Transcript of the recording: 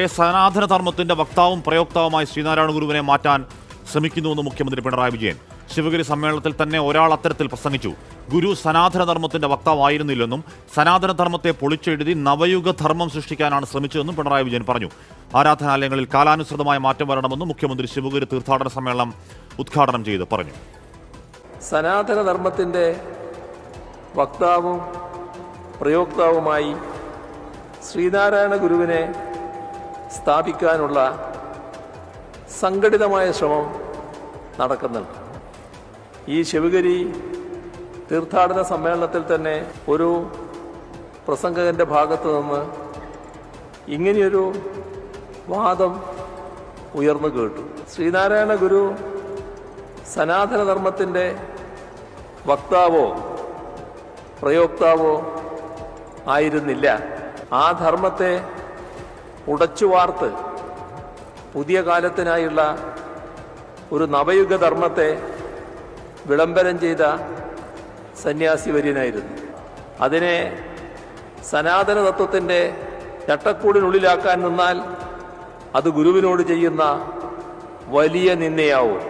സനാതന ധർമ്മത്തിന്റെ വക്താവും പ്രയോക്താവുമായി ശ്രീനാരായണ ഗുരുവിനെ മാറ്റാൻ ശ്രമിക്കുന്നുവെന്ന് മുഖ്യമന്ത്രി പിണറായി വിജയൻ. ശിവഗിരി സമ്മേളനത്തിൽ തന്നെ ഒരാൾ അത്തരത്തിൽ പ്രസംഗിച്ചു. ഗുരു സനാതന ധർമ്മത്തിന്റെ വക്താവായിരുന്നില്ലെന്നും സനാതന ധർമ്മത്തെ പൊളിച്ചെഴുതി നവയുഗ ധർമ്മം സൃഷ്ടിക്കാനാണ് ശ്രമിച്ചതെന്നും പിണറായി വിജയൻ പറഞ്ഞു. ആരാധനാലയങ്ങളിൽ കാലാനുസൃതമായ മാറ്റം വരണമെന്നും മുഖ്യമന്ത്രി ശിവഗിരി തീർത്ഥാടന സമ്മേളനം ഉദ്ഘാടനം ചെയ്ത് പറഞ്ഞു. സനാതന ധർമ്മത്തിന്റെ വക്താവും പ്രയോക്താവുമായി ശ്രീനാരായണ ഗുരുവിനെ സ്ഥാപിക്കാനുള്ള സംഘടിതമായ ശ്രമം നടക്കുന്നുണ്ട്. ഈ ശിവഗിരി തീർത്ഥാടന സമ്മേളനത്തിൽ തന്നെ ഒരു പ്രസംഗകന്റെ ഭാഗത്തു നിന്ന് ഇങ്ങനെയൊരു വാദം ഉയർന്നു കേട്ടു. ശ്രീനാരായണ ഗുരു സനാതന ധർമ്മത്തിൻ്റെ വക്താവോ പ്രയോക്താവോ ആയിരുന്നില്ല. ആ ധർമ്മത്തെ ഉടച്ചുവാർത്ത് പുതിയ കാലത്തിനായുള്ള ഒരു നവയുഗ ധർമ്മത്തെ വിളംബരം ചെയ്ത സന്യാസി വര്യനായിരുന്നു. അതിനെ സനാതന തത്വത്തിൻ്റെ ചട്ടക്കൂടിനുള്ളിലാക്കാൻ നിന്നാൽ അത് ഗുരുവിനോട് ചെയ്യുന്ന വലിയ നിന്ദയാവും.